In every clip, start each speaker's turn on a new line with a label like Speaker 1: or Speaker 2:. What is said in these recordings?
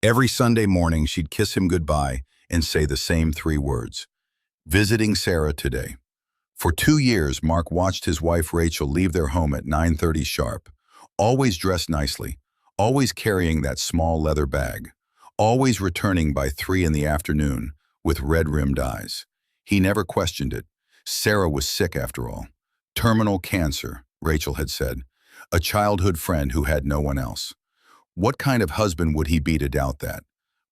Speaker 1: Every Sunday morning, she'd kiss him goodbye and say the same three words: visiting Sarah today. For 2 years, Mark watched his wife Rachel leave their home at 9:30 sharp, always dressed nicely, always carrying that small leather bag, always returning by 3 in the afternoon with red-rimmed eyes. He never questioned it. Sarah was sick after all. Terminal cancer, Rachel had said. A childhood friend who had no one else. What kind of husband would he be to doubt that?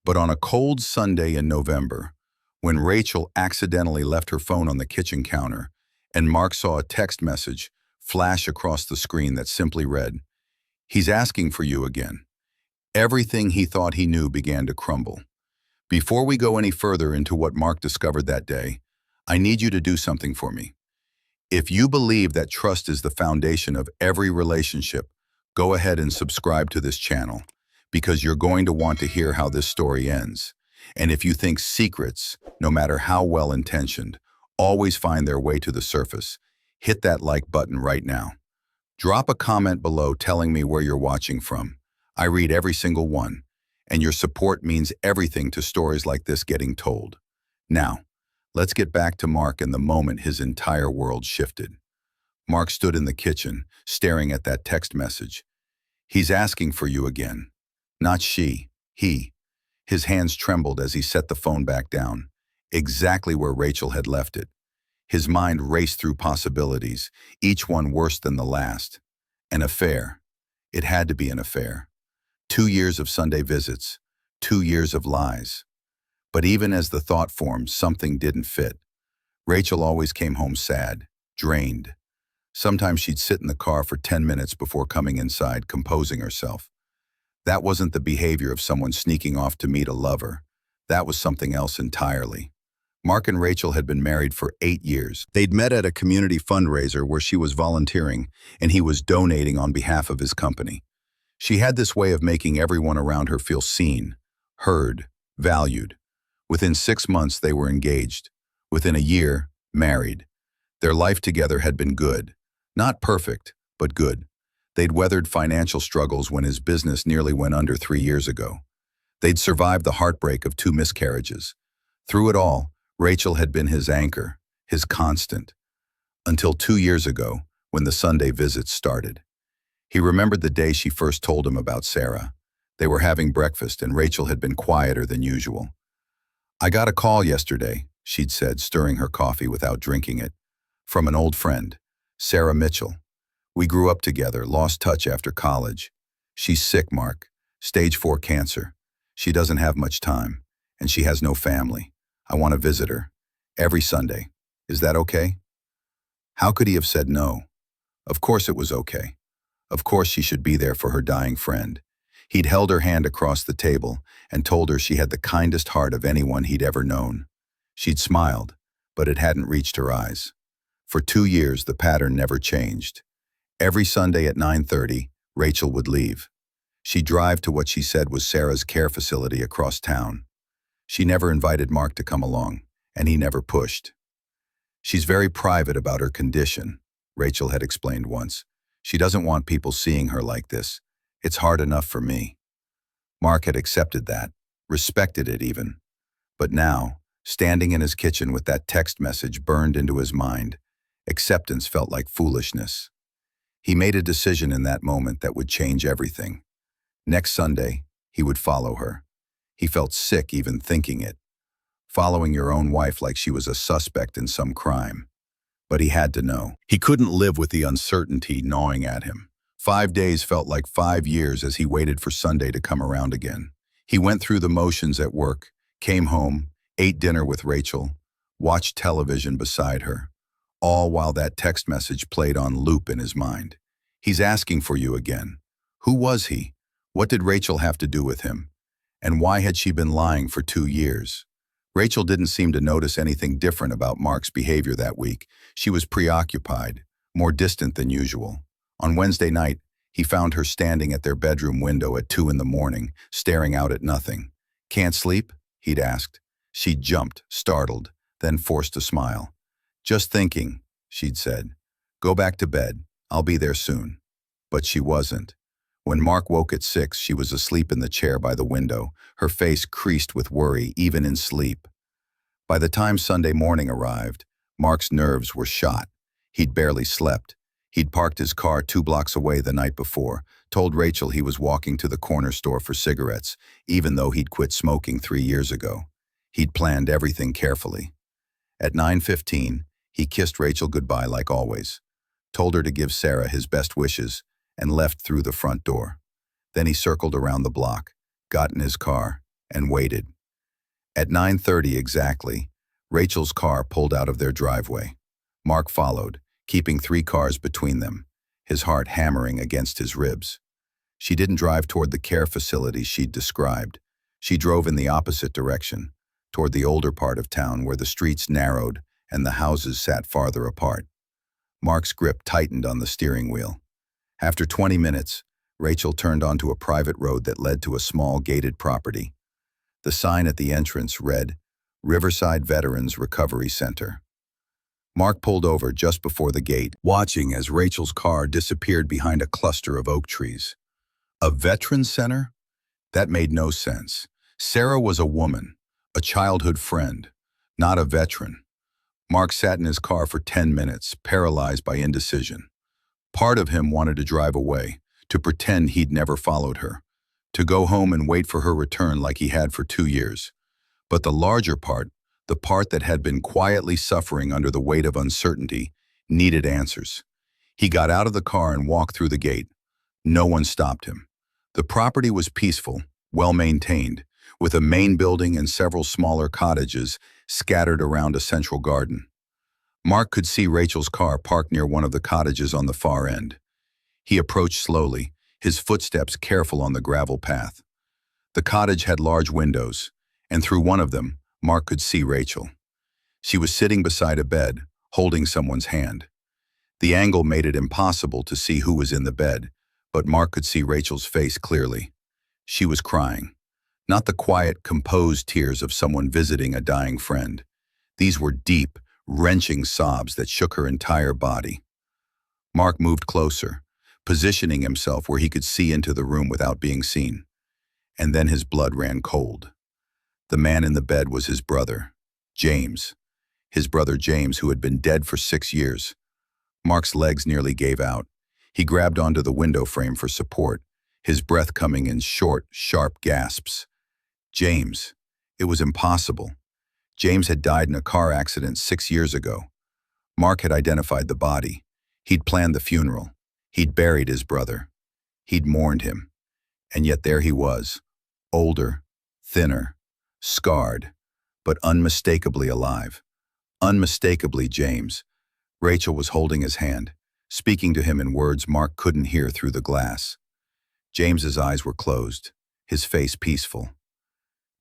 Speaker 1: But on a cold Sunday in November, when Rachel accidentally left her phone on the kitchen counter, and Mark saw a text message flash across the screen that simply read, "He's asking for you again." Everything he thought he knew began to crumble. Before we go any further into what Mark discovered that day, I need you to do something for me. If you believe that trust is the foundation of every relationship, go ahead and subscribe to this channel, because you're going to want to hear how this story ends. And if you think secrets, no matter how well-intentioned, always find their way to the surface, hit that like button right now. Drop a comment below telling me where you're watching from. I read every single one, and your support means everything to stories like this getting told. Now, let's get back to Mark and the moment his entire world shifted. Mark stood in the kitchen, staring at that text message. "He's asking for you again." Not she, he. His hands trembled as he set the phone back down, exactly where Rachel had left it. His mind raced through possibilities, each one worse than the last. An affair. It had to be an affair. 2 years of Sunday visits, 2 years of lies. But even as the thought formed, something didn't fit. Rachel always came home sad, drained. Sometimes she'd sit in the car for 10 minutes before coming inside, composing herself. That wasn't the behavior of someone sneaking off to meet a lover. That was something else entirely. Mark and Rachel had been married for 8 years. They'd met at a community fundraiser where she was volunteering, and he was donating on behalf of his company. She had this way of making everyone around her feel seen, heard, valued. Within 6 months, they were engaged. Within a year, married. Their life together had been good. Not perfect, but good. They'd weathered financial struggles when his business nearly went under 3 years ago. They'd survived the heartbreak of 2 miscarriages. Through it all, Rachel had been his anchor, his constant. Until 2 years ago, when the Sunday visits started. He remembered the day she first told him about Sarah. They were having breakfast and Rachel had been quieter than usual. "I got a call yesterday," she'd said, stirring her coffee without drinking it. "From an old friend, Sarah Mitchell. We grew up together, lost touch after college. She's sick, Mark. Stage 4 cancer. She doesn't have much time, and she has no family. I want to visit her. Every Sunday. Is that okay?" How could he have said no? Of course it was okay. Of course she should be there for her dying friend. He'd held her hand across the table and told her she had the kindest heart of anyone he'd ever known. She'd smiled, but it hadn't reached her eyes. For 2 years, the pattern never changed. Every Sunday at 9:30, Rachel would leave. She'd drive to what she said was Sarah's care facility across town. She never invited Mark to come along, and he never pushed. "She's very private about her condition," Rachel had explained once. "She doesn't want people seeing her like this. It's hard enough for me." Mark had accepted that, respected it even. But now, standing in his kitchen with that text message burned into his mind, acceptance felt like foolishness. He made a decision in that moment that would change everything. Next Sunday, he would follow her. He felt sick even thinking it. Following your own wife like she was a suspect in some crime. But he had to know. He couldn't live with the uncertainty gnawing at him. 5 days felt like 5 years as he waited for Sunday to come around again. He went through the motions at work, came home, ate dinner with Rachel, watched television beside her, all while that text message played on loop in his mind. "He's asking for you again." Who was he? What did Rachel have to do with him? And why had she been lying for 2 years? Rachel didn't seem to notice anything different about Mark's behavior that week. She was preoccupied, more distant than usual. On Wednesday night, he found her standing at their bedroom window at 2 in the morning, staring out at nothing. "Can't sleep?" he'd asked. She jumped, startled, then forced a smile. "Just thinking," she'd said. "Go back to bed. I'll be there soon." But she wasn't. When Mark woke at 6, she was asleep in the chair by the window, her face creased with worry even in sleep. By the time Sunday morning arrived, Mark's nerves were shot. He'd barely slept. He'd parked his car 2 blocks away the night before, told Rachel he was walking to the corner store for cigarettes, even though he'd quit smoking 3 years ago. He'd planned everything carefully. At 9:15, he kissed Rachel goodbye like always, told her to give Sarah his best wishes, and left through the front door. Then he circled around the block, got in his car, and waited. At 9:30 exactly, Rachel's car pulled out of their driveway. Mark followed, keeping 3 cars between them, his heart hammering against his ribs. She didn't drive toward the care facility she'd described. She drove in the opposite direction, toward the older part of town where the streets narrowed and the houses sat farther apart. Mark's grip tightened on the steering wheel. After 20 minutes, Rachel turned onto a private road that led to a small gated property. The sign at the entrance read, Riverside Veterans Recovery Center. Mark pulled over just before the gate, watching as Rachel's car disappeared behind a cluster of oak trees. A veterans center? That made no sense. Sarah was a woman, a childhood friend, not a veteran. Mark sat in his car for 10 minutes, paralyzed by indecision. Part of him wanted to drive away, to pretend he'd never followed her, to go home and wait for her return like he had for 2 years. But the larger part, the part that had been quietly suffering under the weight of uncertainty, needed answers. He got out of the car and walked through the gate. No one stopped him. The property was peaceful, well-maintained, with a main building and several smaller cottages scattered around a central garden. Mark could see Rachel's car parked near one of the cottages on the far end. He approached slowly, his footsteps careful on the gravel path. The cottage had large windows, and through one of them, Mark could see Rachel. She was sitting beside a bed, holding someone's hand. The angle made it impossible to see who was in the bed, but Mark could see Rachel's face clearly. She was crying. Not the quiet, composed tears of someone visiting a dying friend. These were deep, wrenching sobs that shook her entire body. Mark moved closer, positioning himself where he could see into the room without being seen. And then his blood ran cold. The man in the bed was his brother, James. His brother James, who had been dead for 6 years. Mark's legs nearly gave out. He grabbed onto the window frame for support, his breath coming in short, sharp gasps. James. It was impossible. James had died in a car accident 6 years ago. Mark had identified the body. He'd planned the funeral. He'd buried his brother. He'd mourned him. And yet there he was, older, thinner, scarred, but unmistakably alive. Unmistakably James. Rachel was holding his hand, speaking to him in words Mark couldn't hear through the glass. James's eyes were closed, his face peaceful.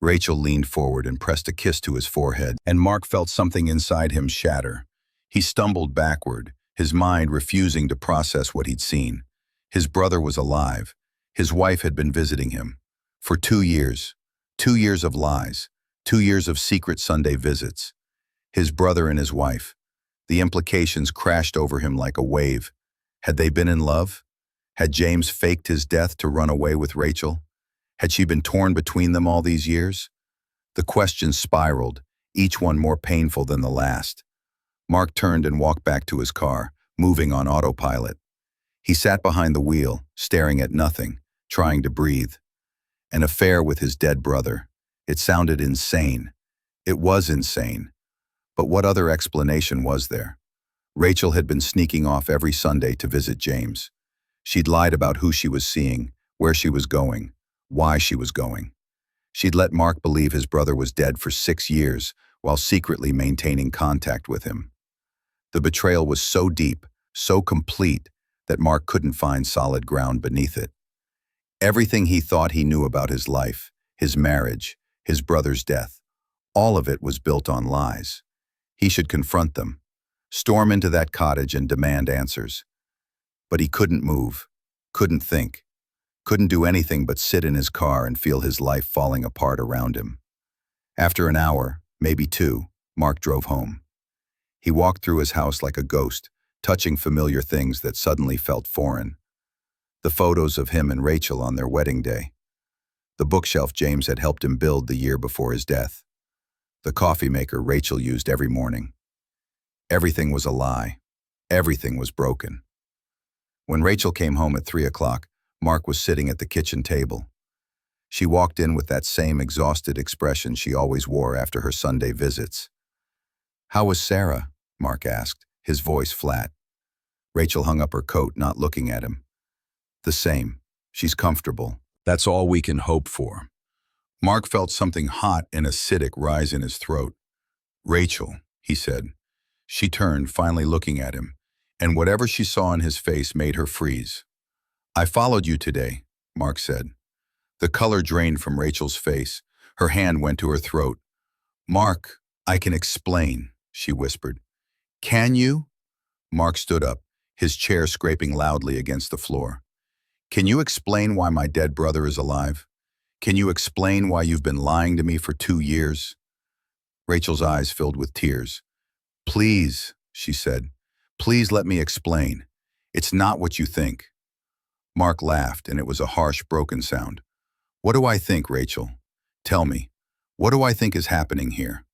Speaker 1: Rachel leaned forward and pressed a kiss to his forehead, and Mark felt something inside him shatter. He stumbled backward, his mind refusing to process what he'd seen. His brother was alive. His wife had been visiting him. For 2 years. 2 years of lies. 2 years of secret Sunday visits. His brother and his wife. The implications crashed over him like a wave. Had they been in love? Had James faked his death to run away with Rachel? Had she been torn between them all these years? The questions spiraled, each one more painful than the last. Mark turned and walked back to his car, moving on autopilot. He sat behind the wheel, staring at nothing, trying to breathe. An affair with his dead brother. It sounded insane. It was insane. But what other explanation was there? Rachel had been sneaking off every Sunday to visit James. She'd lied about who she was seeing, where she was going, why she was going. She'd let Mark believe his brother was dead for 6 years while secretly maintaining contact with him. The betrayal was so deep, so complete, that Mark couldn't find solid ground beneath it. Everything he thought he knew about his life, his marriage, his brother's death, all of it was built on lies. He should confront them, storm into that cottage and demand answers. But he couldn't move, couldn't think, couldn't do anything but sit in his car and feel his life falling apart around him. After an hour, maybe 2, Mark drove home. He walked through his house like a ghost, touching familiar things that suddenly felt foreign. The photos of him and Rachel on their wedding day. The bookshelf James had helped him build the year before his death. The coffee maker Rachel used every morning. Everything was a lie. Everything was broken. When Rachel came home at 3 o'clock, Mark was sitting at the kitchen table. She walked in with that same exhausted expression she always wore after her Sunday visits. "How was Sarah?" Mark asked, his voice flat. Rachel hung up her coat, not looking at him. "The same. She's comfortable. That's all we can hope for." Mark felt something hot and acidic rise in his throat. "Rachel," he said. She turned, finally looking at him, and whatever she saw in his face made her freeze. "I followed you today," Mark said. The color drained from Rachel's face. Her hand went to her throat. "Mark, I can explain," she whispered. "Can you?" Mark stood up, his chair scraping loudly against the floor. "Can you explain why my dead brother is alive? Can you explain why you've been lying to me for 2 years?" Rachel's eyes filled with tears. "Please," she said. "Please let me explain. It's not what you think." Mark laughed, and it was a harsh, broken sound. "What do I think, Rachel? Tell me, what do I think is happening here?"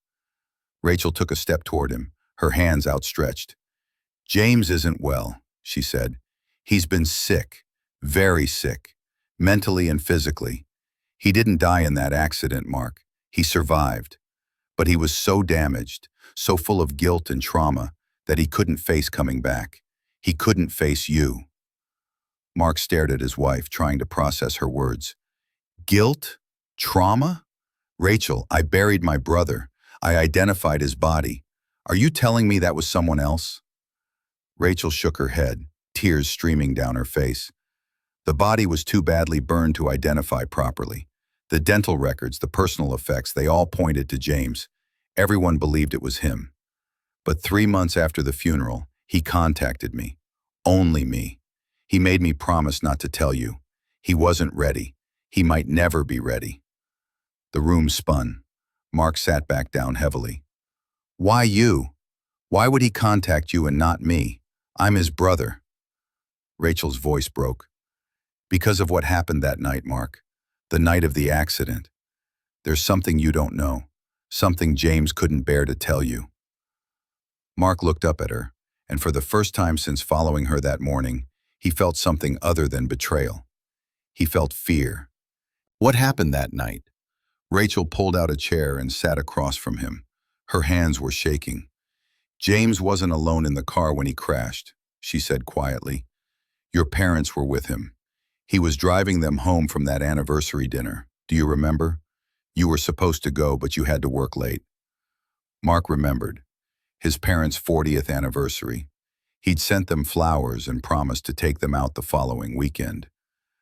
Speaker 1: Rachel took a step toward him, her hands outstretched. "James isn't well," she said. "He's been sick, very sick, mentally and physically. He didn't die in that accident, Mark. He survived. But he was so damaged, so full of guilt and trauma, that he couldn't face coming back. He couldn't face you." Mark stared at his wife, trying to process her words. "Guilt? Trauma? Rachel, I buried my brother. I identified his body. Are you telling me that was someone else?" Rachel shook her head, tears streaming down her face. The body was too badly burned to identify properly. The dental records, the personal effects, they all pointed to James. Everyone believed it was him. But 3 months after the funeral, he contacted me. Only me. He made me promise not to tell you. He wasn't ready. He might never be ready. The room spun. Mark sat back down heavily. "Why you? Why would he contact you and not me? I'm his brother." Rachel's voice broke. "Because of what happened that night, Mark. The night of the accident. There's something you don't know. Something James couldn't bear to tell you." Mark looked up at her, and for the first time since following her that morning, he felt something other than betrayal. He felt fear. "What happened that night?" Rachel pulled out a chair and sat across from him. Her hands were shaking. "James wasn't alone in the car when he crashed," she said quietly. "Your parents were with him. He was driving them home from that anniversary dinner. Do you remember? You were supposed to go, but you had to work late." Mark remembered. His parents' 40th anniversary. He'd sent them flowers and promised to take them out the following weekend.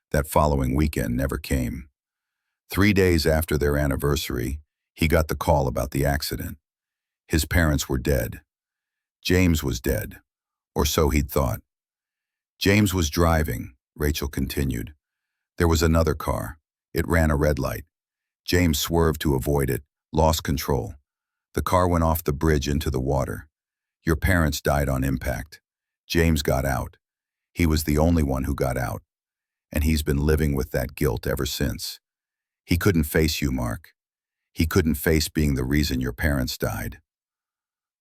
Speaker 1: That following weekend never came. 3 days after their anniversary, he got the call about the accident. His parents were dead. James was dead, or so he'd thought. "James was driving," Rachel continued. "There was another car. It ran a red light. James swerved to avoid it, lost control. The car went off the bridge into the water. Your parents died on impact. James got out. He was the only one who got out. And he's been living with that guilt ever since. He couldn't face you, Mark. He couldn't face being the reason your parents died."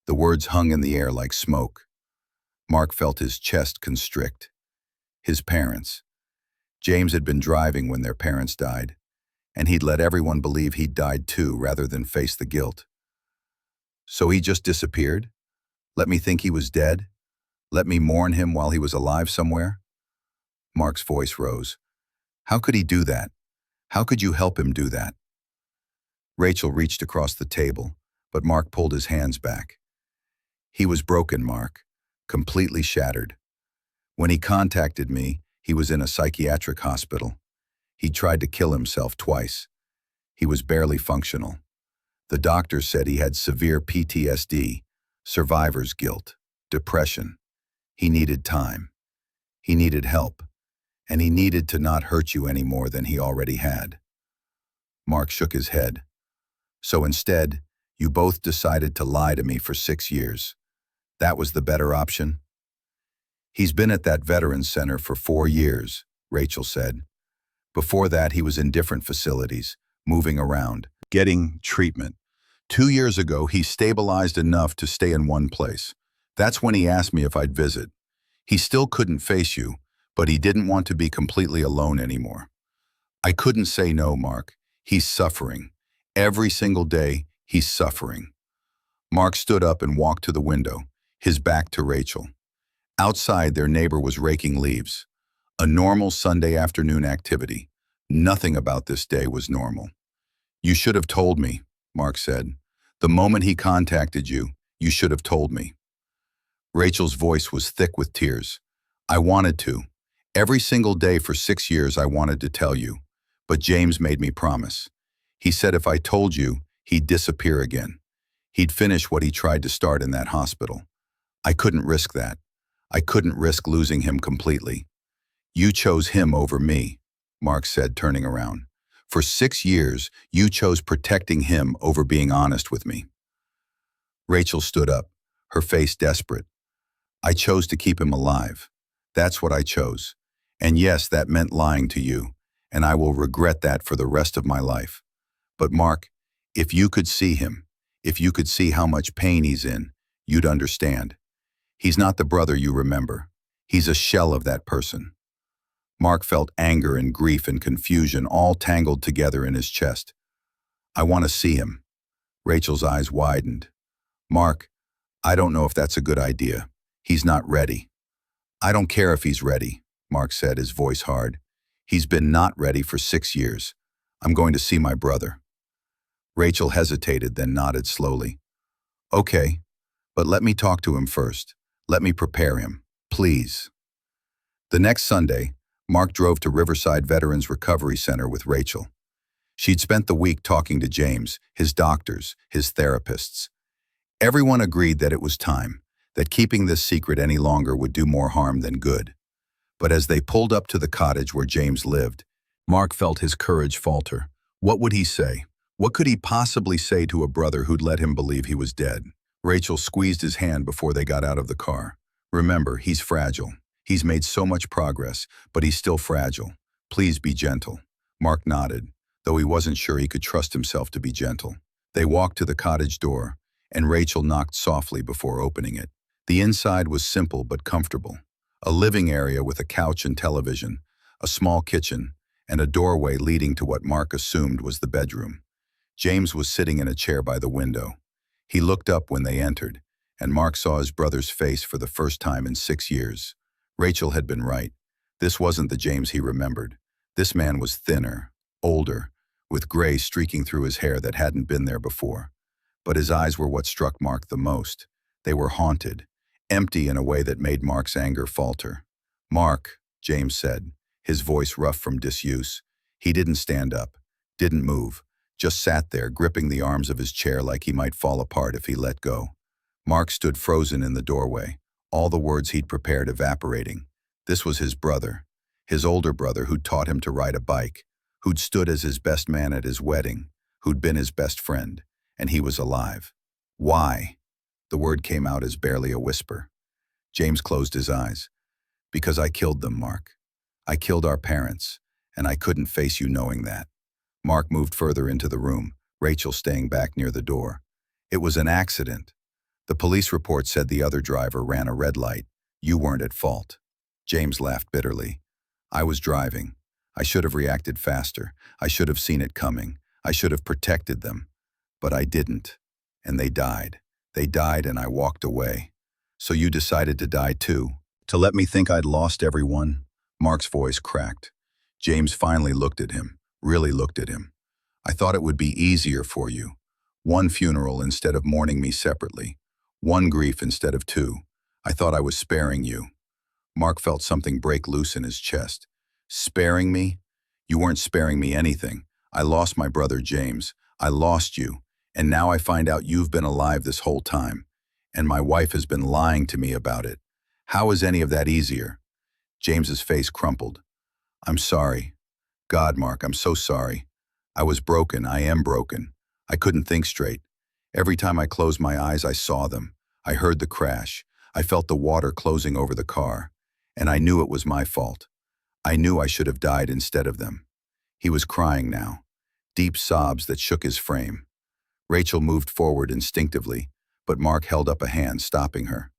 Speaker 1: The words hung in the air like smoke. Mark felt his chest constrict. His parents. James had been driving when their parents died, and he'd let everyone believe he'd died too rather than face the guilt. "So he just disappeared? Let me think he was dead? Let me mourn him while he was alive somewhere?" Mark's voice rose. "How could he do that? How could you help him do that?" Rachel reached across the table, but Mark pulled his hands back. "He was broken, Mark. Completely shattered. When he contacted me, he was in a psychiatric hospital. He tried to kill himself twice. He was barely functional. The doctors said he had severe PTSD, survivor's guilt, depression. He needed time. He needed help. And he needed to not hurt you any more than he already had." Mark shook his head. "So instead, you both decided to lie to me for 6 years. That was the better option?" "He's been at that veterans center for 4 years," Rachel said. Before that, he was in different facilities, moving around, getting treatment. 2 years ago, he stabilized enough to stay in one place. That's when he asked me if I'd visit. He still couldn't face you, but he didn't want to be completely alone anymore. I couldn't say no, Mark. He's suffering. Every single day, he's suffering. Mark stood up and walked to the window, his back to Rachel. Outside, their neighbor was raking leaves. A normal Sunday afternoon activity. Nothing about this day was normal. You should have told me, Mark said. The moment he contacted you, you should have told me. Rachel's voice was thick with tears. I wanted to. Every single day for 6 years I wanted to tell you. But James made me promise. He said if I told you, he'd disappear again. He'd finish what he tried to start in that hospital. I couldn't risk that. I couldn't risk losing him completely. You chose him over me, Mark said, turning around. For 6 years, you chose protecting him over being honest with me. Rachel stood up, her face desperate. I chose to keep him alive. That's what I chose. And yes, that meant lying to you, and I will regret that for the rest of my life. But Mark, if you could see him, if you could see how much pain he's in, you'd understand. He's not the brother you remember. He's a shell of that person. Mark felt anger and grief and confusion all tangled together in his chest. I want to see him. Rachel's eyes widened. Mark, I don't know if that's a good idea. He's not ready. I don't care if he's ready, Mark said, his voice hard. He's been not ready for 6 years. I'm going to see my brother. Rachel hesitated, then nodded slowly. Okay, but let me talk to him first. Let me prepare him, please. The next Sunday, Mark drove to Riverside Veterans Recovery Center with Rachel. She'd spent the week talking to James, his doctors, his therapists. Everyone agreed that it was time, that keeping this secret any longer would do more harm than good. But as they pulled up to the cottage where James lived, Mark felt his courage falter. What would he say? What could he possibly say to a brother who'd let him believe he was dead? Rachel squeezed his hand before they got out of the car. Remember, he's fragile. He's made so much progress, but he's still fragile. Please be gentle. Mark nodded, though he wasn't sure he could trust himself to be gentle. They walked to the cottage door, and Rachel knocked softly before opening it. The inside was simple but comfortable. A living area with a couch and television, a small kitchen, and a doorway leading to what Mark assumed was the bedroom. James was sitting in a chair by the window. He looked up when they entered, and Mark saw his brother's face for the first time in 6 years. Rachel had been right. This wasn't the James he remembered. This man was thinner, older, with gray streaking through his hair that hadn't been there before. But his eyes were what struck Mark the most. They were haunted, empty in a way that made Mark's anger falter. Mark, James said, his voice rough from disuse. He didn't stand up, didn't move, just sat there gripping the arms of his chair like he might fall apart if he let go. Mark stood frozen in the doorway, all the words he'd prepared evaporating. This was his brother, his older brother who'd taught him to ride a bike, who'd stood as his best man at his wedding, who'd been his best friend, and he was alive. Why? The word came out as barely a whisper. James closed his eyes. Because I killed them, Mark. I killed our parents, and I couldn't face you knowing that. Mark moved further into the room, Rachel staying back near the door. It was an accident. The police report said the other driver ran a red light. You weren't at fault. James laughed bitterly. I was driving. I should have reacted faster. I should have seen it coming. I should have protected them. But I didn't. And they died. They died and I walked away. So you decided to die too? To let me think I'd lost everyone? Mark's voice cracked. James finally looked at him, really looked at him. I thought it would be easier for you. One funeral instead of mourning me separately. One grief instead of two. I thought I was sparing you. Mark felt something break loose in his chest. Sparing me? You weren't sparing me anything. I lost my brother James. I lost you. And now I find out you've been alive this whole time. And my wife has been lying to me about it. How is any of that easier? James's face crumpled. I'm sorry. God, Mark, I'm so sorry. I was broken. I am broken. I couldn't think straight. Every time I closed my eyes, I saw them. I heard the crash. I felt the water closing over the car. And I knew it was my fault. I knew I should have died instead of them. He was crying now, deep sobs that shook his frame. Rachel moved forward instinctively, but Mark held up a hand, stopping her.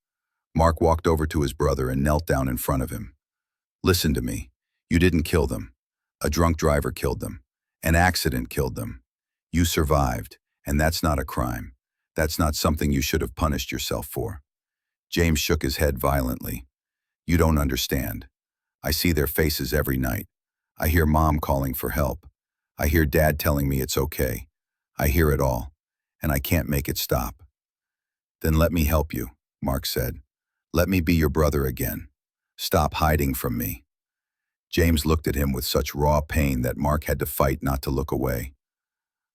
Speaker 1: Mark walked over to his brother and knelt down in front of him. Listen to me. You didn't kill them. A drunk driver killed them. An accident killed them. You survived, and that's not a crime. That's not something you should have punished yourself for. James shook his head violently. You don't understand. I see their faces every night. I hear Mom calling for help. I hear Dad telling me it's okay. I hear it all, and I can't make it stop. Then let me help you, Mark said. Let me be your brother again. Stop hiding from me. James looked at him with such raw pain that Mark had to fight not to look away.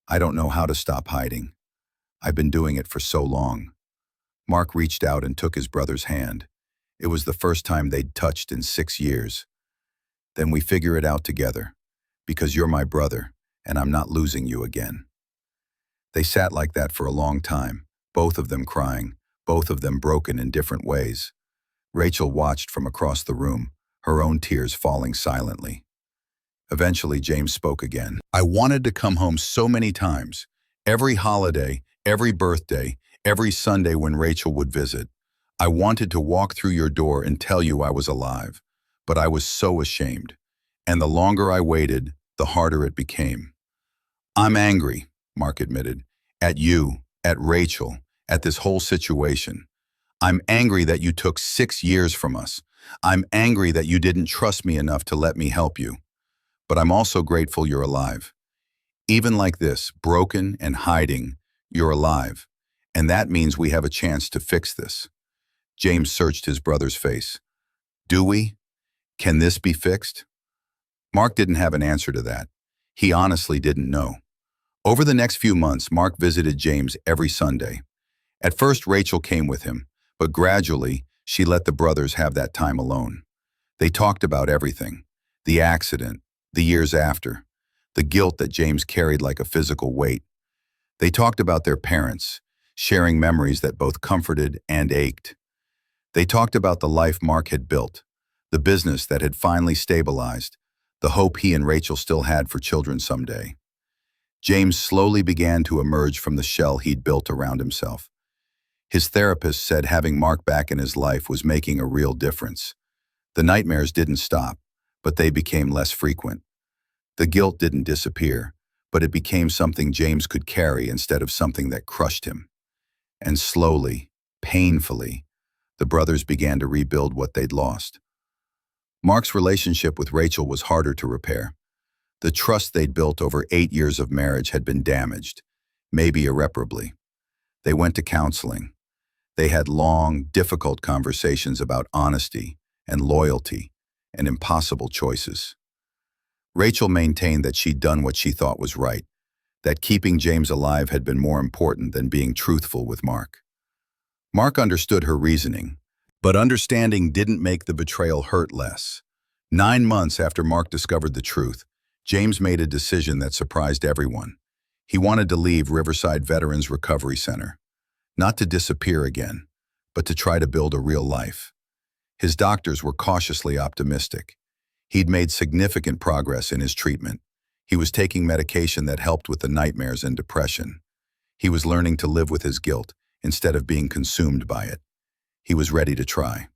Speaker 1: I don't know how to stop hiding. I've been doing it for so long. Mark reached out and took his brother's hand. It was the first time they'd touched in 6 years. Then we figure it out together, because you're my brother, and I'm not losing you again. They sat like that for a long time, both of them crying, both of them broken in different ways. Rachel watched from across the room, her own tears falling silently. Eventually, James spoke again. I wanted to come home so many times. Every holiday, every birthday, every Sunday when Rachel would visit. I wanted to walk through your door and tell you I was alive, but I was so ashamed. And the longer I waited, the harder it became. I'm angry, Mark admitted, at you, at Rachel, at this whole situation. I'm angry that you took 6 years from us. I'm angry that you didn't trust me enough to let me help you. But I'm also grateful you're alive. Even like this, broken and hiding, you're alive. And that means we have a chance to fix this. James searched his brother's face. Do we? Can this be fixed? Mark didn't have an answer to that. He honestly didn't know. Over the next few months, Mark visited James every Sunday. At first, Rachel came with him, but gradually, she let the brothers have that time alone. They talked about everything. The accident, the years after, the guilt that James carried like a physical weight. They talked about their parents, sharing memories that both comforted and ached. They talked about the life Mark had built, the business that had finally stabilized, the hope he and Rachel still had for children someday. James slowly began to emerge from the shell he'd built around himself. His therapist said having Mark back in his life was making a real difference. The nightmares didn't stop, but they became less frequent. The guilt didn't disappear, but it became something James could carry instead of something that crushed him. And slowly, painfully, the brothers began to rebuild what they'd lost. Mark's relationship with Rachel was harder to repair. The trust they'd built over 8 years of marriage had been damaged, maybe irreparably. They went to counseling. They had long, difficult conversations about honesty and loyalty and impossible choices. Rachel maintained that she'd done what she thought was right, that keeping James alive had been more important than being truthful with Mark. Mark understood her reasoning, but understanding didn't make the betrayal hurt less. 9 months after Mark discovered the truth, James made a decision that surprised everyone. He wanted to leave Riverside Veterans Recovery Center, not to disappear again, but to try to build a real life. His doctors were cautiously optimistic. He'd made significant progress in his treatment. He was taking medication that helped with the nightmares and depression. He was learning to live with his guilt instead of being consumed by it. He was ready to try.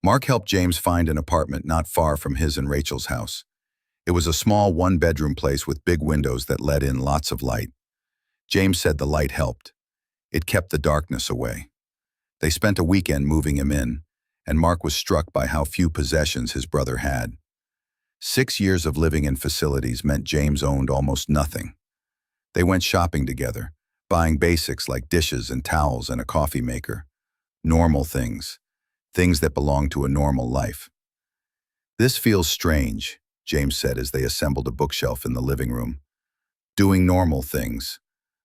Speaker 1: Mark helped James find an apartment not far from his and Rachel's house. It was a small one-bedroom place with big windows that let in lots of light. James said the light helped. It kept the darkness away. They spent a weekend moving him in, and Mark was struck by how few possessions his brother had. 6 years of living in facilities meant James owned almost nothing. They went shopping together, buying basics like dishes and towels and a coffee maker. Normal things, things that belong to a normal life. This feels strange, James said as they assembled a bookshelf in the living room. Doing normal things,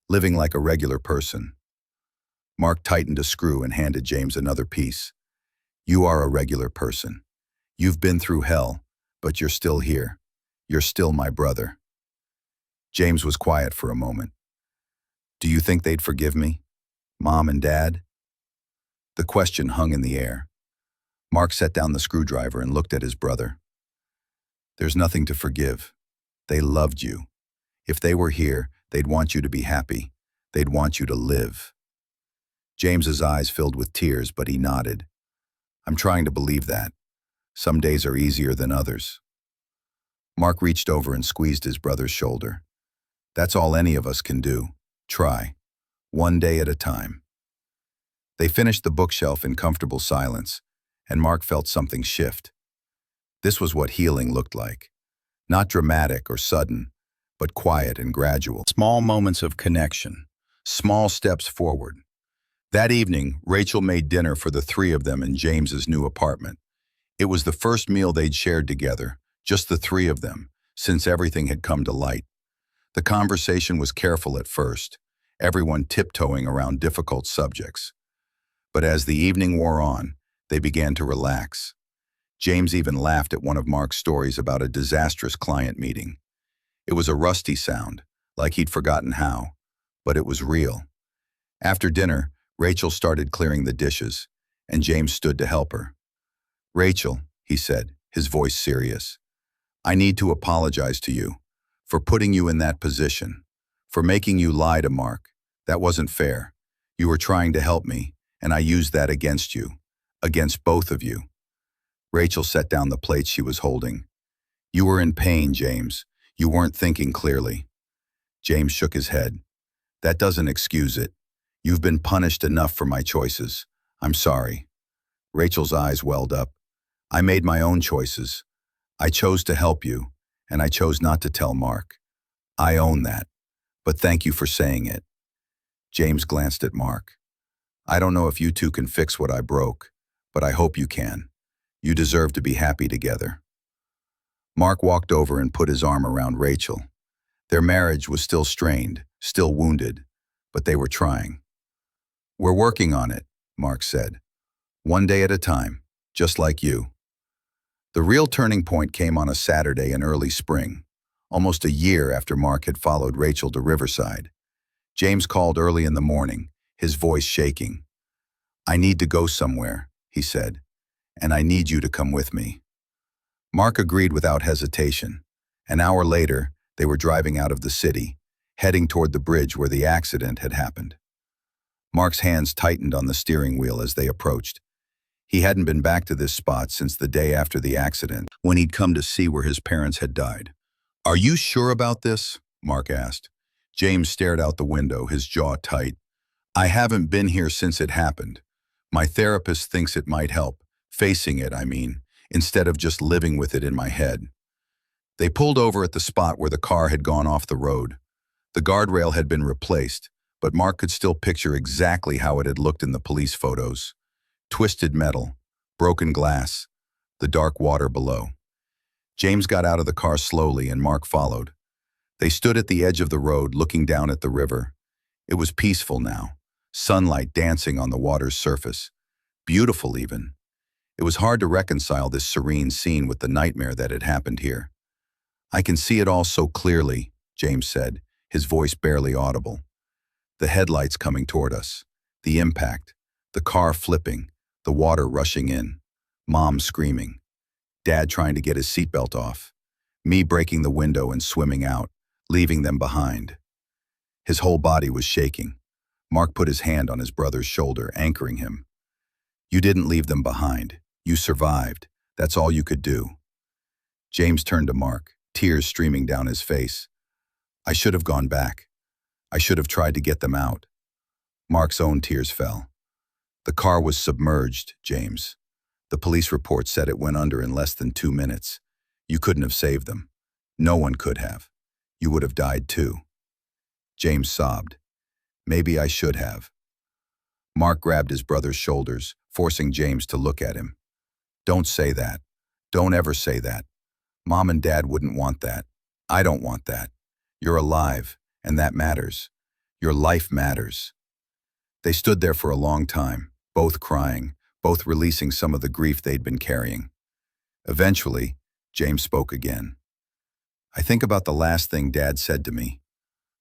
Speaker 1: living like a regular person. Mark tightened a screw and handed James another piece. You are a regular person. You've been through hell, but you're still here. You're still my brother. James was quiet for a moment. Do you think they'd forgive me? Mom and Dad? The question hung in the air. Mark set down the screwdriver and looked at his brother. There's nothing to forgive. They loved you. If they were here, they'd want you to be happy. They'd want you to live. James's eyes filled with tears, but he nodded. I'm trying to believe that. Some days are easier than others. Mark reached over and squeezed his brother's shoulder. That's all any of us can do. Try. One day at a time. They finished the bookshelf in comfortable silence, and Mark felt something shift. This was what healing looked like. Not dramatic or sudden, but quiet and gradual. Small moments of connection. Small steps forward. That evening, Rachel made dinner for the three of them in James's new apartment. It was the first meal they'd shared together, just the three of them, since everything had come to light. The conversation was careful at first, everyone tiptoeing around difficult subjects. But as the evening wore on, they began to relax. James even laughed at one of Mark's stories about a disastrous client meeting. It was a rusty sound, like he'd forgotten how, but it was real. After dinner, Rachel started clearing the dishes, and James stood to help her. Rachel, he said, his voice serious, I need to apologize to you for putting you in that position, for making you lie to Mark. That wasn't fair. You were trying to help me, and I used that against you, against both of you. Rachel set down the plate she was holding. You were in pain, James. You weren't thinking clearly. James shook his head. That doesn't excuse it. You've been punished enough for my choices. I'm sorry. Rachel's eyes welled up. I made my own choices. I chose to help you, and I chose not to tell Mark. I own that, but thank you for saying it. James glanced at Mark. I don't know if you two can fix what I broke, but I hope you can. You deserve to be happy together. Mark walked over and put his arm around Rachel. Their marriage was still strained, still wounded, but they were trying. We're working on it, Mark said. One day at a time, just like you. The real turning point came on a Saturday in early spring, almost a year after Mark had followed Rachel to Riverside. James called early in the morning, his voice shaking. I need to go somewhere, he said, and I need you to come with me. Mark agreed without hesitation. An hour later, they were driving out of the city, heading toward the bridge where the accident had happened. Mark's hands tightened on the steering wheel as they approached. He hadn't been back to this spot since the day after the accident, when he'd come to see where his parents had died. Are you sure about this? Mark asked. James stared out the window, his jaw tight. I haven't been here since it happened. My therapist thinks it might help, facing it, I mean, instead of just living with it in my head. They pulled over at the spot where the car had gone off the road. The guardrail had been replaced, but Mark could still picture exactly how it had looked in the police photos. Twisted metal, broken glass, the dark water below. James got out of the car slowly and Mark followed. They stood at the edge of the road looking down at the river. It was peaceful now, sunlight dancing on the water's surface. Beautiful even. It was hard to reconcile this serene scene with the nightmare that had happened here. I can see it all so clearly, James said, his voice barely audible. The headlights coming toward us, the impact, the car flipping, the water rushing in, Mom screaming, Dad trying to get his seatbelt off, me breaking the window and swimming out, leaving them behind. His whole body was shaking. Mark put his hand on his brother's shoulder, anchoring him. You didn't leave them behind. You survived. That's all you could do. James turned to Mark, tears streaming down his face. I should have gone back. I should have tried to get them out. Mark's own tears fell. The car was submerged, James. The police report said it went under in less than 2 minutes. You couldn't have saved them. No one could have. You would have died too. James sobbed. Maybe I should have. Mark grabbed his brother's shoulders, forcing James to look at him. Don't say that. Don't ever say that. Mom and Dad wouldn't want that. I don't want that. You're alive, and that matters. Your life matters. They stood there for a long time, both crying, both releasing some of the grief they'd been carrying. Eventually, James spoke again. I think about the last thing Dad said to me,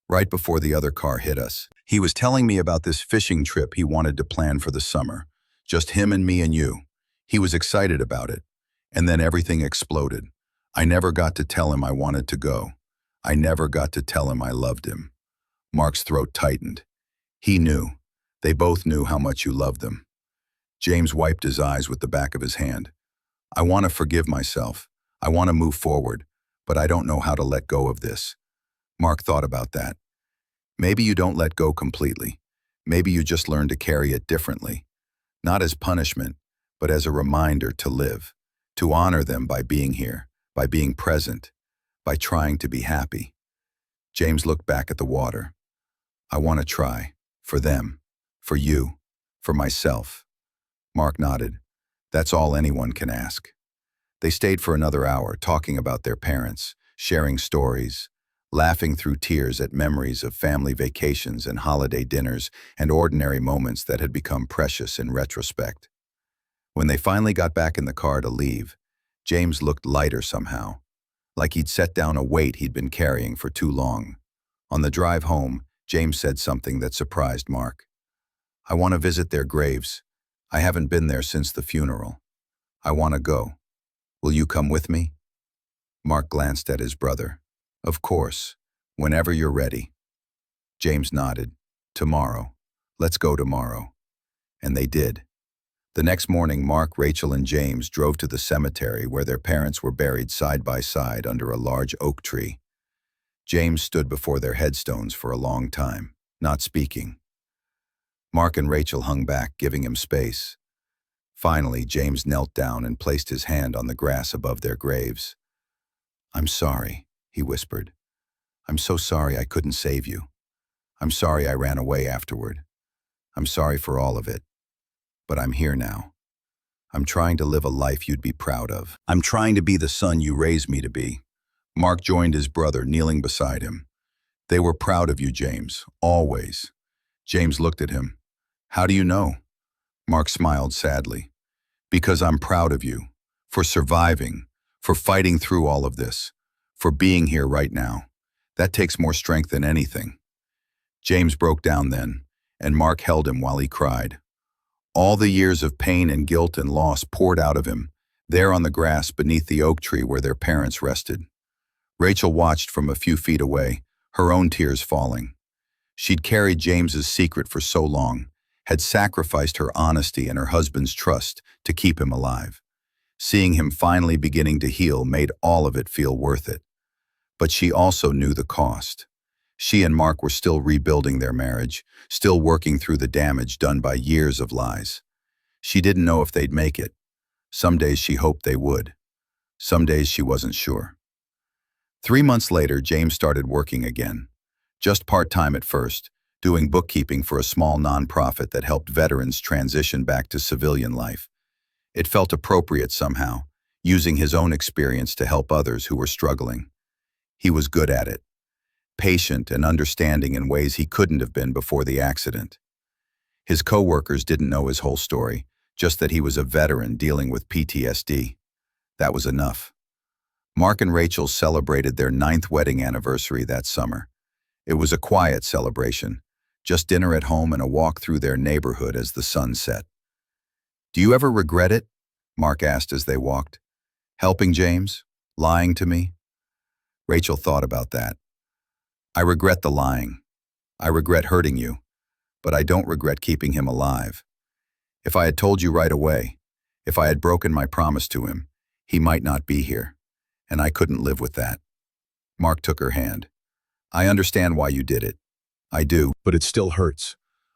Speaker 1: right before the other car hit us. He was telling me about this fishing trip he wanted to plan for the summer. Just him and me and you. He was excited about it. And then everything exploded. I never got to tell him I wanted to go. I never got to tell him I loved him. Mark's throat tightened. He knew. They both knew how much you loved them. James wiped his eyes with the back of his hand. I want to forgive myself. I want to move forward, but I don't know how to let go of this. Mark thought about that. Maybe you don't let go completely. Maybe you just learn to carry it differently. Not as punishment, but as a reminder to live, to honor them by being here, by being present, by trying to be happy. James looked back at the water. I want to try, for them, for you, for myself. Mark nodded. That's all anyone can ask. They stayed for another hour, talking about their parents, sharing stories, laughing through tears at memories of family vacations and holiday dinners and ordinary moments that had become precious in retrospect. When they finally got back in the car to leave, James looked lighter somehow, like he'd set down a weight he'd been carrying for too long. On the drive home, James said something that surprised Mark. I want to visit their graves. I haven't been there since the funeral. I want to go. Will you come with me? Mark glanced at his brother. Of course, whenever you're ready. James nodded. Tomorrow. Let's go tomorrow. And they did. The next morning, Mark, Rachel, and James drove to the cemetery where their parents were buried side by side under a large oak tree. James stood before their headstones for a long time, not speaking. Mark and Rachel hung back, giving him space. Finally, James knelt down and placed his hand on the grass above their graves. I'm sorry, he whispered. I'm so sorry I couldn't save you. I'm sorry I ran away afterward. I'm sorry for all of it. But I'm here now. I'm trying to live a life you'd be proud of. I'm trying to be the son you raised me to be. Mark joined his brother, kneeling beside him. They were proud of you, James, always. James looked at him. How do you know? Mark smiled sadly. Because I'm proud of you, for surviving, for fighting through all of this, for being here right now. That takes more strength than anything. James broke down then, and Mark held him while he cried. All the years of pain and guilt and loss poured out of him, there on the grass beneath the oak tree where their parents rested. Rachel watched from a few feet away, her own tears falling. She'd carried James's secret for so long, had sacrificed her honesty and her husband's trust to keep him alive. Seeing him finally beginning to heal made all of it feel worth it. But she also knew the cost. She and Mark were still rebuilding their marriage, still working through the damage done by years of lies. She didn't know if they'd make it. Some days she hoped they would. Some days she wasn't sure. 3 months later, James started working again. Just part-time at first, doing bookkeeping for a small nonprofit that helped veterans transition back to civilian life. It felt appropriate somehow, using his own experience to help others who were struggling. He was good at it, patient and understanding in ways he couldn't have been before the accident. His co-workers didn't know his whole story, just that he was a veteran dealing with PTSD. That was enough. Mark and Rachel celebrated their 9th wedding anniversary that summer. It was a quiet celebration, just dinner at home and a walk through their neighborhood as the sun set. Do you ever regret it? Mark asked as they walked. Helping James? Lying to me? Rachel thought about that. I regret the lying. I regret hurting you, but I don't regret keeping him alive. If I had told you right away, if I had broken my promise to him, he might not be here, and I couldn't live with that. Mark took her hand. I understand why you did it. I do, but it still hurts.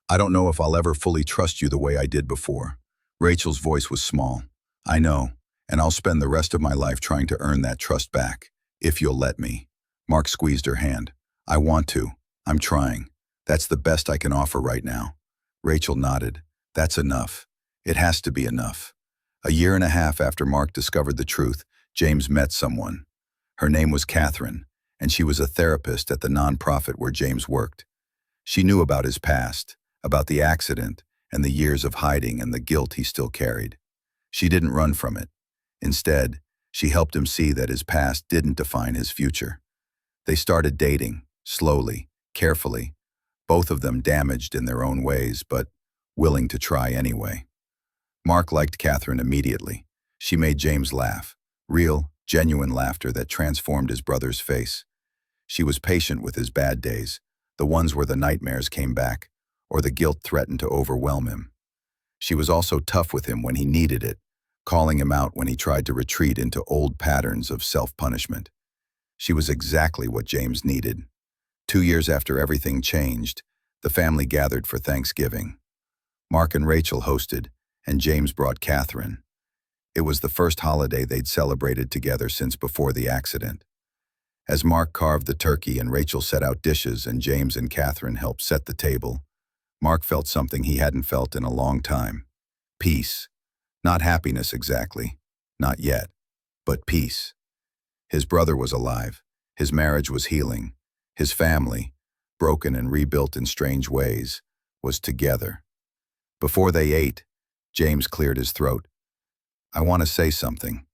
Speaker 1: I don't know if I'll ever fully trust you the way I did before. Rachel's voice was small. I know, and I'll spend the rest of my life trying to earn that trust back, if you'll let me. Mark squeezed her hand. I want to. I'm trying. That's the best I can offer right now. Rachel nodded. That's enough. It has to be enough. A year and a half after Mark discovered the truth, James met someone. Her name was Catherine, and she was a therapist at the nonprofit where James worked. She knew about his past, about the accident, and the years of hiding and the guilt he still carried. She didn't run from it. Instead, she helped him see that his past didn't define his future. They started dating, slowly, carefully, both of them damaged in their own ways, but willing to try anyway. Mark liked Catherine immediately. She made James laugh. Real, genuine laughter that transformed his brother's face. She was patient with his bad days, the ones where the nightmares came back, or the guilt threatened to overwhelm him. She was also tough with him when he needed it, calling him out when he tried to retreat into old patterns of self-punishment. She was exactly what James needed. 2 years after everything changed, the family gathered for Thanksgiving. Mark and Rachel hosted, and James brought Catherine. It was the first holiday they'd celebrated together since before the accident. As Mark carved the turkey and Rachel set out dishes and James and Catherine helped set the table, Mark felt something he hadn't felt in a long time. Peace. Not happiness exactly. Not yet. But peace. His brother was alive. His marriage was healing. His family, broken and rebuilt in strange ways, was together. Before they ate, James cleared his throat. "I want to say something."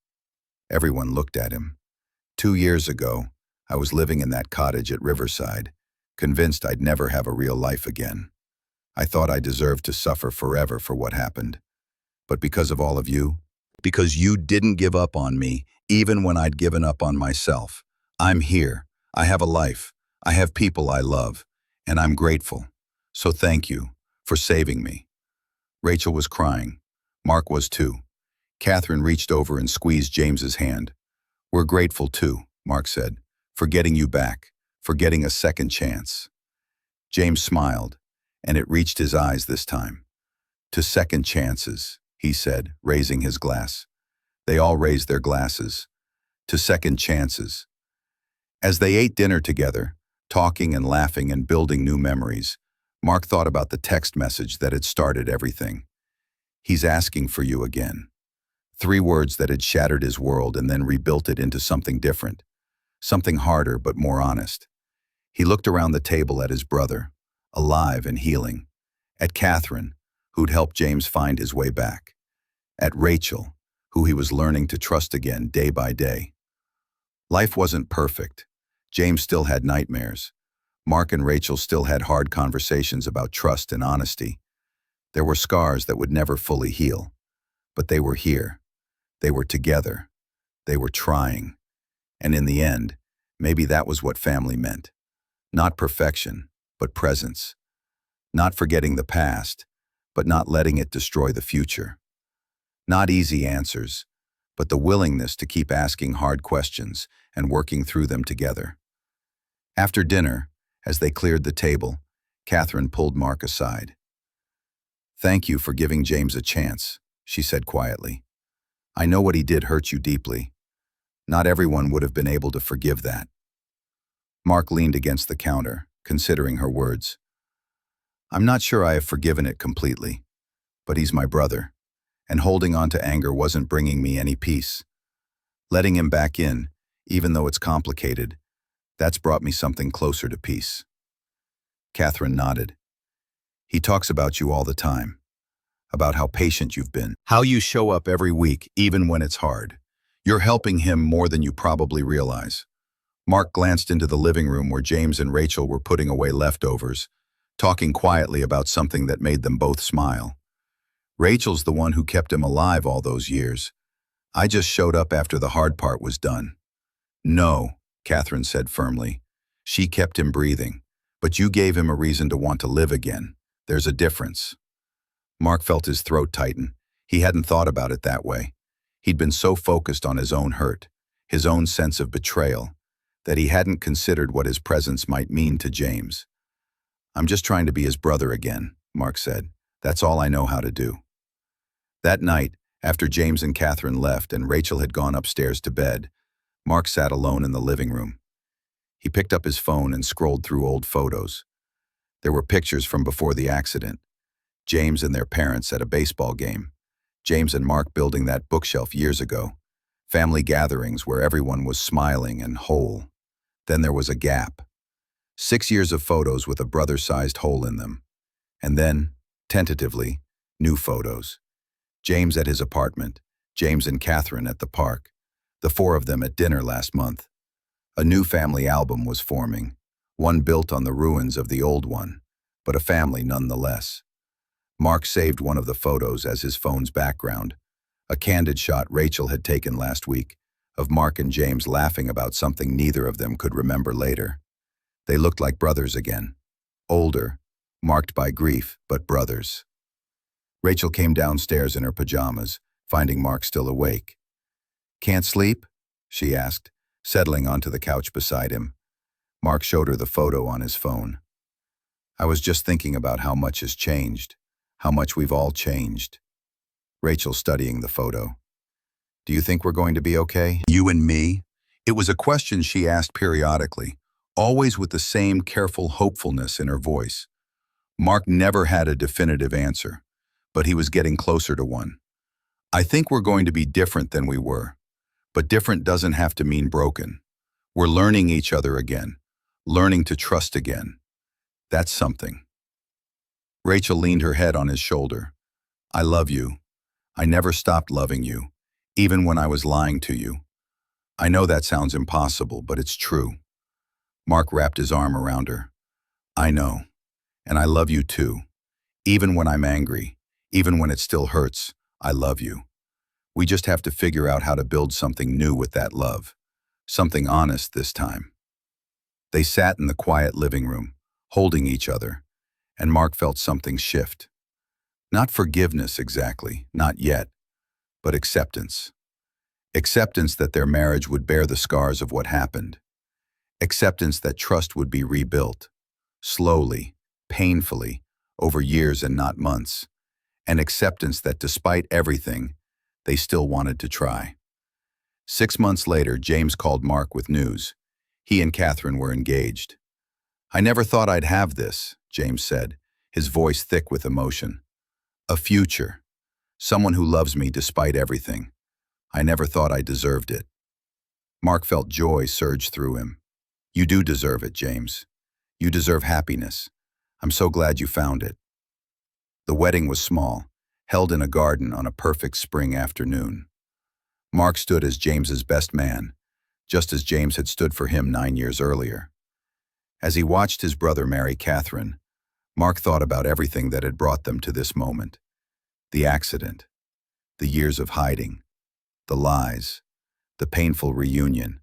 Speaker 1: Everyone looked at him. 2 years ago, I was living in that cottage at Riverside, convinced I'd never have a real life again. I thought I deserved to suffer forever for what happened. But because of all of you, because you didn't give up on me, even when I'd given up on myself, I'm here. I have a life. I have people I love, and I'm grateful. So thank you for saving me. Rachel was crying. Mark was too. Catherine reached over and squeezed James's hand. "We're grateful too," Mark said, "for getting you back, for getting a second chance." James smiled, and it reached his eyes this time. "To second chances," he said, raising his glass. They all raised their glasses. To second chances. As they ate dinner together, talking and laughing and building new memories, Mark thought about the text message that had started everything. "He's asking for you again." 3 words that had shattered his world and then rebuilt it into something different. Something harder but more honest. He looked around the table at his brother, alive and healing. At Catherine, who'd helped James find his way back. At Rachel, who he was learning to trust again day by day. Life wasn't perfect. James still had nightmares. Mark and Rachel still had hard conversations about trust and honesty. There were scars that would never fully heal. But they were here. They were together. They were trying. And in the end, maybe that was what family meant. Not perfection, but presence. Not forgetting the past, but not letting it destroy the future. Not easy answers, but the willingness to keep asking hard questions and working through them together. After dinner, as they cleared the table, Catherine pulled Mark aside. "Thank you for giving James a chance," she said quietly. "I know what he did hurt you deeply. Not everyone would have been able to forgive that." Mark leaned against the counter, considering her words. "I'm not sure I have forgiven it completely, but he's my brother, and holding on to anger wasn't bringing me any peace. Letting him back in, even though it's complicated, that's brought me something closer to peace." Catherine nodded. "He talks about you all the time, about how patient you've been, how you show up every week, even when it's hard. You're helping him more than you probably realize." Mark glanced into the living room where James and Rachel were putting away leftovers, talking quietly about something that made them both smile. "Rachel's the one who kept him alive all those years. I just showed up after the hard part was done." "No," Catherine said firmly. "She kept him breathing, but you gave him a reason to want to live again. There's a difference." Mark felt his throat tighten. He hadn't thought about it that way. He'd been so focused on his own hurt, his own sense of betrayal, that he hadn't considered what his presence might mean to James. "I'm just trying to be his brother again," Mark said. "That's all I know how to do." That night, after James and Catherine left and Rachel had gone upstairs to bed, Mark sat alone in the living room. He picked up his phone and scrolled through old photos. There were pictures from before the accident. James and their parents at a baseball game. James and Mark building that bookshelf years ago. Family gatherings where everyone was smiling and whole. Then there was a gap. 6 years of photos with a brother-sized hole in them. And then, tentatively, new photos. James at his apartment, James and Catherine at the park, the 4 of them at dinner last month. A new family album was forming, one built on the ruins of the old one, but a family nonetheless. Mark saved one of the photos as his phone's background, a candid shot Rachel had taken last week, of Mark and James laughing about something neither of them could remember later. They looked like brothers again. Older, marked by grief, but brothers. Rachel came downstairs in her pajamas, finding Mark still awake. "Can't sleep?" she asked, settling onto the couch beside him. Mark showed her the photo on his phone. "I was just thinking about how much has changed, how much we've all changed." Rachel studying the photo. "Do you think we're going to be okay? You and me?" It was a question she asked periodically, always with the same careful hopefulness in her voice. Mark never had a definitive answer, but he was getting closer to one. "I think we're going to be different than we were, but different doesn't have to mean broken. We're learning each other again, learning to trust again. That's something." Rachel leaned her head on his shoulder. "I love you. I never stopped loving you, even when I was lying to you. I know that sounds impossible, but it's true." Mark wrapped his arm around her. "I know, and I love you too. Even when I'm angry, even when it still hurts, I love you. We just have to figure out how to build something new with that love. Something honest this time." They sat in the quiet living room, holding each other, and Mark felt something shift. Not forgiveness exactly, not yet, but acceptance. Acceptance that their marriage would bear the scars of what happened. Acceptance that trust would be rebuilt, slowly, painfully, over years and not months. And acceptance that despite everything, they still wanted to try. 6 months later, James called Mark with news. He and Catherine were engaged. "I never thought I'd have this," James said, his voice thick with emotion. "A future. Someone who loves me despite everything. I never thought I deserved it." Mark felt joy surge through him. "You do deserve it, James. You deserve happiness. I'm so glad you found it." The wedding was small, held in a garden on a perfect spring afternoon. Mark stood as James's best man, just as James had stood for him 9 years earlier. As he watched his brother marry Catherine, Mark thought about everything that had brought them to this moment. The accident, the years of hiding, the lies, the painful reunion,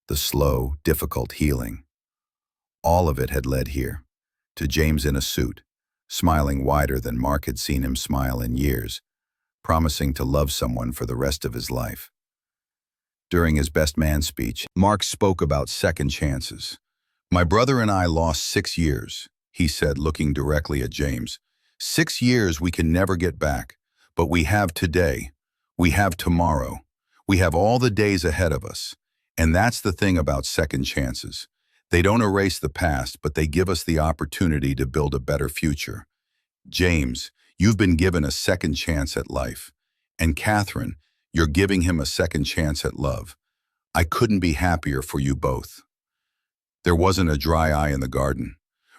Speaker 1: the slow, difficult healing. All of it had led here, to James in a suit, smiling wider than Mark had seen him smile in years, promising to love someone for the rest of his life. During his best man speech, Mark spoke about second chances. "My brother and I lost 6 years, he said, looking directly at James. 6 years we can never get back, but we have today. We have tomorrow. We have all the days ahead of us. And that's the thing about second chances. They don't erase the past, but they give us the opportunity to build a better future. James, you've been given a second chance at life. And Catherine, you're giving him a second chance at love. I couldn't be happier for you both." There wasn't a dry eye in the garden.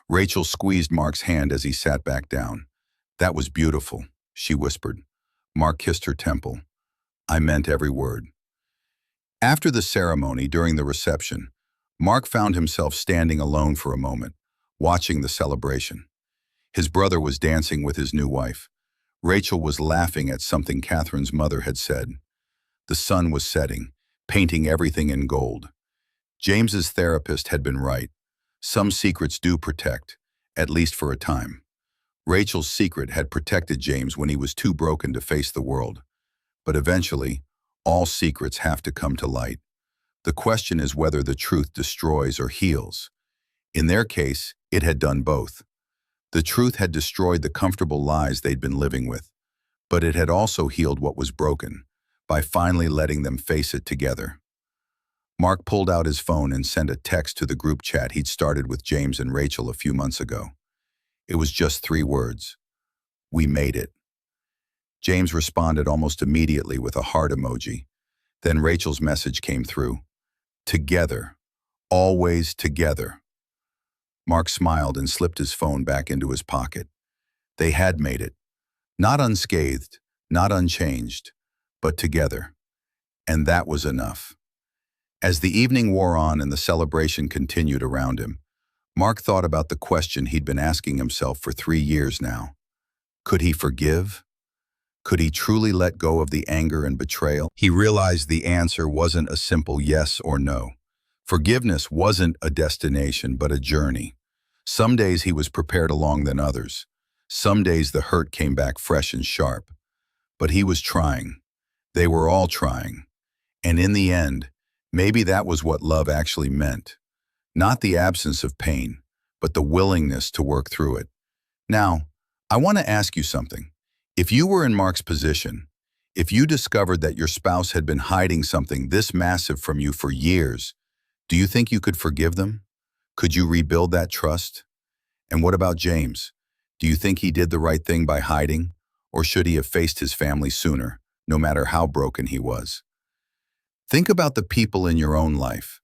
Speaker 1: Rachel squeezed Mark's hand as he sat back down. "That was beautiful," she whispered. Mark kissed her temple. "I meant every word." After the ceremony, during the reception, Mark found himself standing alone for a moment, watching the celebration. His brother was dancing with his new wife. Rachel was laughing at something Catherine's mother had said. The sun was setting, painting everything in gold. James's therapist had been right. Some secrets do protect, at least for a time. Rachel's secret had protected James when he was too broken to face the world. But eventually, all secrets have to come to light. The question is whether the truth destroys or heals. In their case, it had done both. The truth had destroyed the comfortable lies they'd been living with, but it had also healed what was broken, by finally letting them face it together. Mark pulled out his phone and sent a text to the group chat he'd started with James and Rachel a few months ago. It was just 3 words. "We made it." James responded almost immediately with a heart emoji. Then Rachel's message came through. "Together. Always together." Mark smiled and slipped his phone back into his pocket. They had made it. Not unscathed, not unchanged, but together. And that was enough. As the evening wore on and the celebration continued around him, Mark thought about the question he'd been asking himself for 3 years now. Could he forgive? Could he truly let go of the anger and betrayal? He realized the answer wasn't a simple yes or no. Forgiveness wasn't a destination, but a journey. Some days he was prepared along than others. Some days the hurt came back fresh and sharp. But he was trying. They were all trying. And in the end, maybe that was what love actually meant. Not the absence of pain, but the willingness to work through it. Now, I want to ask you something. If you were in Mark's position, if you discovered that your spouse had been hiding something this massive from you for years, do you think you could forgive them? Could you rebuild that trust? And what about James? Do you think he did the right thing by hiding? Or should he have faced his family sooner, no matter how broken he was? Think about the people in your own life,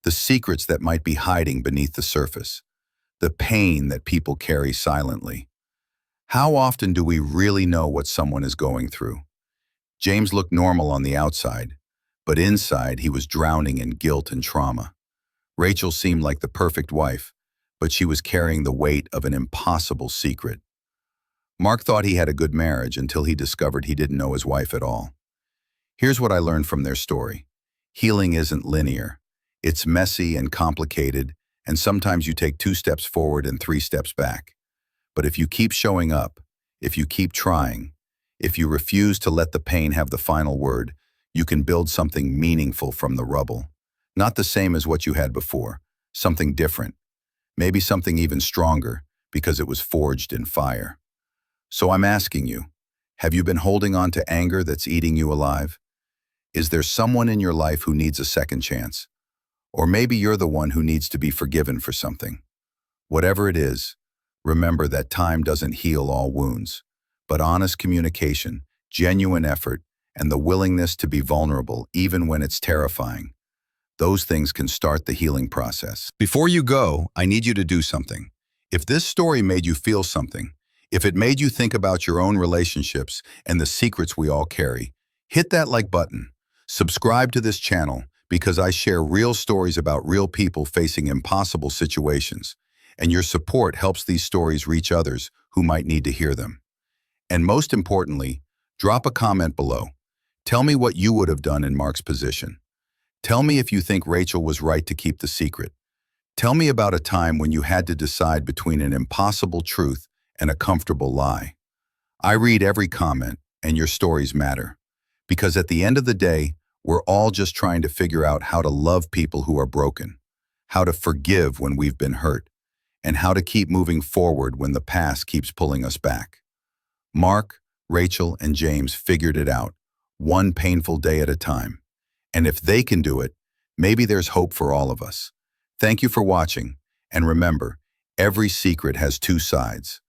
Speaker 1: the secrets that might be hiding beneath the surface, the pain that people carry silently. How often do we really know what someone is going through? James looked normal on the outside, but inside he was drowning in guilt and trauma. Rachel seemed like the perfect wife, but she was carrying the weight of an impossible secret. Mark thought he had a good marriage until he discovered he didn't know his wife at all. Here's what I learned from their story. Healing isn't linear. It's messy and complicated, and sometimes you take 2 steps forward and 3 steps back. But if you keep showing up, if you keep trying, if you refuse to let the pain have the final word, you can build something meaningful from the rubble. Not the same as what you had before, something different. Maybe something even stronger, because it was forged in fire. So I'm asking you, have you been holding on to anger that's eating you alive? Is there someone in your life who needs a second chance? Or maybe you're the one who needs to be forgiven for something. Whatever it is, remember that time doesn't heal all wounds, but honest communication, genuine effort, and the willingness to be vulnerable even when it's terrifying, those things can start the healing process. Before you go, I need you to do something. If this story made you feel something, if it made you think about your own relationships and the secrets we all carry, hit that like button. Subscribe to this channel because I share real stories about real people facing impossible situations, and your support helps these stories reach others who might need to hear them. And most importantly, drop a comment below. Tell me what you would have done in Mark's position. Tell me if you think Rachel was right to keep the secret. Tell me about a time when you had to decide between an impossible truth and a comfortable lie. I read every comment, and your stories matter. Because at the end of the day, we're all just trying to figure out how to love people who are broken, how to forgive when we've been hurt, and how to keep moving forward when the past keeps pulling us back. Mark, Rachel, and James figured it out, one painful day at a time. And if they can do it, maybe there's hope for all of us. Thank you for watching, and remember, every secret has 2 sides.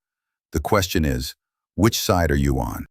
Speaker 1: The question is, which side are you on?